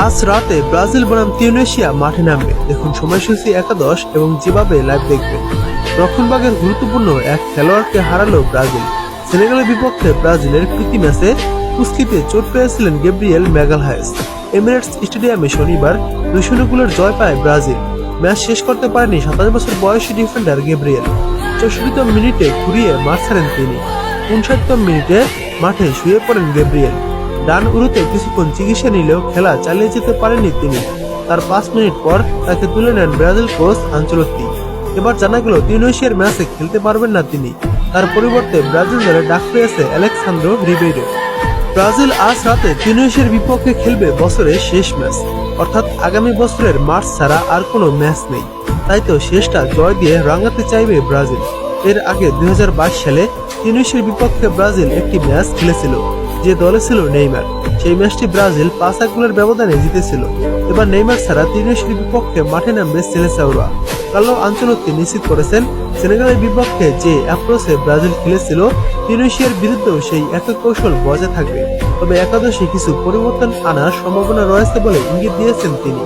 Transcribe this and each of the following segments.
আজ রাতে ব্রাজিল বনাম তিউনিসিয়া মাঠে নামবে। দেখুন সময়সূচি একাদশ এবং যেভাবে লাইভ দেখবেন। রক্ষণভাগের গুরুত্বপূর্ণ এক খেলোয়াড়কে হারালো ব্রাজিল। সেনেগালের বিপক্ষে ব্রাজিলের প্রীতি ম্যাচে কুস্কিতে চোট পেয়েছিলেন গ্যাব্রিয়েল ম্যাগালহায়েস। এমিরেটস স্টেডিয়ামে শনিবার 2-0 গোলের জয় পায় ব্রাজিল। ম্যাচ শেষ করতে পারেনি 27 বছর বয়সী ডিফেন্ডার গ্যাব্রিয়েল। 64তম মিনিটে ঘুরিয়ে মাঠ ছাড়েন তিনি। 59তম মিনিটে মাঠে শুয়ে পড়েন গ্যাব্রিয়েল। ডান উরুতে কিছুক্ষণ চিকিৎসা নিলেও খেলা চালিয়ে যেতে পারেননি তিনি। তার 5 মিনিট পর তাকে তুলে নেন ব্রাজিল কোচ আনচেলত্তি। এবার জানা গেল তিউনিসিয়ার ম্যাচে খেলতে পারবেন না তিনি। তার পরিবর্তে ব্রাজিল দলে ডাক পেয়েছে আলেক্সান্দ্রো রিবেইরো। ব্রাজিল আজ রাতে তিউনিসিয়ার বিপক্ষে খেলবে বছরের শেষ ম্যাচ, অর্থাৎ আগামী বছরের মার্চ ছাড়া আর কোনো ম্যাচ নেই। তাই তো শেষটা জয় দিয়ে রাঙাতে চাইবে ব্রাজিল। এর আগে 2022 সালে তিউনিসিয়ার বিপক্ষে ব্রাজিল একটি ম্যাচ খেলেছিল, যে দলে ছিল নেইমার। সেই ম্যাচটি ব্রাজিল 5 গোলের ব্যবধানে জিতেছিল। এবার নেইমার ছাড়া তিউনিসিয়ার বিপক্ষে মাঠে নামবে সেলেসাওরা। কার্লো আনচেলত্তি নিশ্চিত করেছেন, সেনেগালের বিপক্ষে যে অ্যাপ্রোচে ব্রাজিল খেলেছিল তিউনিসিয়ার বিরুদ্ধেও সেই একই কৌশল বজায় থাকবে। তবে একাদশে কিছু পরিবর্তন আনার সম্ভাবনা রয়েছে বলে ইঙ্গিত দিয়েছেন তিনি।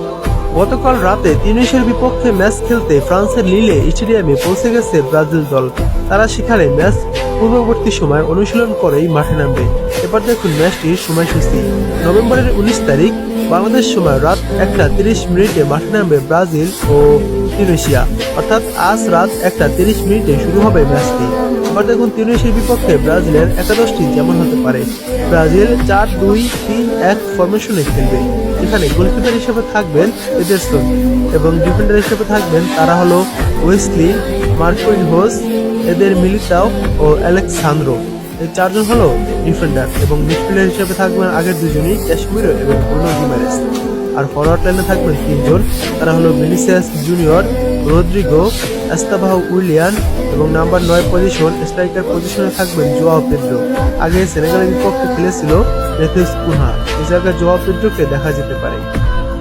গতকাল রাতে তিউনিসিয়ার বিপক্ষে ম্যাচ খেলতে ফ্রান্সের লিলে স্টেডিয়ামে পৌঁছে গেছে ব্রাজিল দল। তারা সেখানে ম্যাচ পূর্ববর্তী সময় অনুশীলন করেই মাঠে নামবে। এবার দেখুন ম্যাচটির সময়সূচি। নভেম্বরের 19 তারিখ বাংলাদেশ সময় রাত 1:30 মাঠে নামবে ব্রাজিল ও তিউনিসিয়া, অর্থাৎ আজ রাত 1:30 শুরু হবে ম্যাচটি। এবার দেখুন তিউনিসিয়ার বিপক্ষে ব্রাজিলের একাদশটি যেমন হতে পারে। ব্রাজিল 4-2-3-1 ফরমেশনে খেলবে। এখানে গোলকিপার হিসেবে থাকবেন এডারসন এবং ডিফেন্ডার হিসেবে থাকবেন তারা হলো ওয়েসলি, মার্কোইনহোস, এদের মিলিতাও ও আলেক্সান্দ্রো। এই 4 জন হলো ডিফেন্ডার এবং মিডফিল্ডার হিসেবে থাকবেন আগের দুজনই, ক্যাশমিরো এবং ব্রুনো গিমারেস। আর ফরওয়ার্ড লাইনে থাকবেন 3 জন, তারা হলো ভিনিসিয়াস জুনিয়র, রদ্রিগো, এস্তাভাও উইলিয়ান এবং নাম্বার 9 পজিশন স্ট্রাইকার পজিশনে থাকবেন জোয়াও পেদ্রো। আগে সেনেগালের বিপক্ষে খেলেছিল মেথিউস কুনহা, এই জায়গায় জোয়াও পেদ্রোকে দেখা যেতে পারে।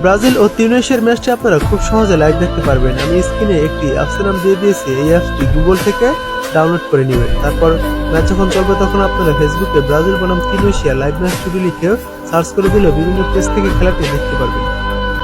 ব্রাজিল ও তিউনিসিয়ার ম্যাচটি আপনারা খুব সহজে লাইভ দেখতে পারবেন। আমি স্ক্রিনে একটি অ্যাপসের নাম দিয়ে দিয়েছি, এই অ্যাপসটি গুগল থেকে ডাউনলোড করে নেবেন। তারপর ম্যাচ যখন চলবে তখন আপনারা ফেসবুকে ব্রাজিল বনাম তিউনিসিয়া লাইভ ম্যাচ স্টুডিও লিখে সার্চ করে দিলে বিভিন্ন পেজ থেকে খেলাটি দেখতে পারবেন।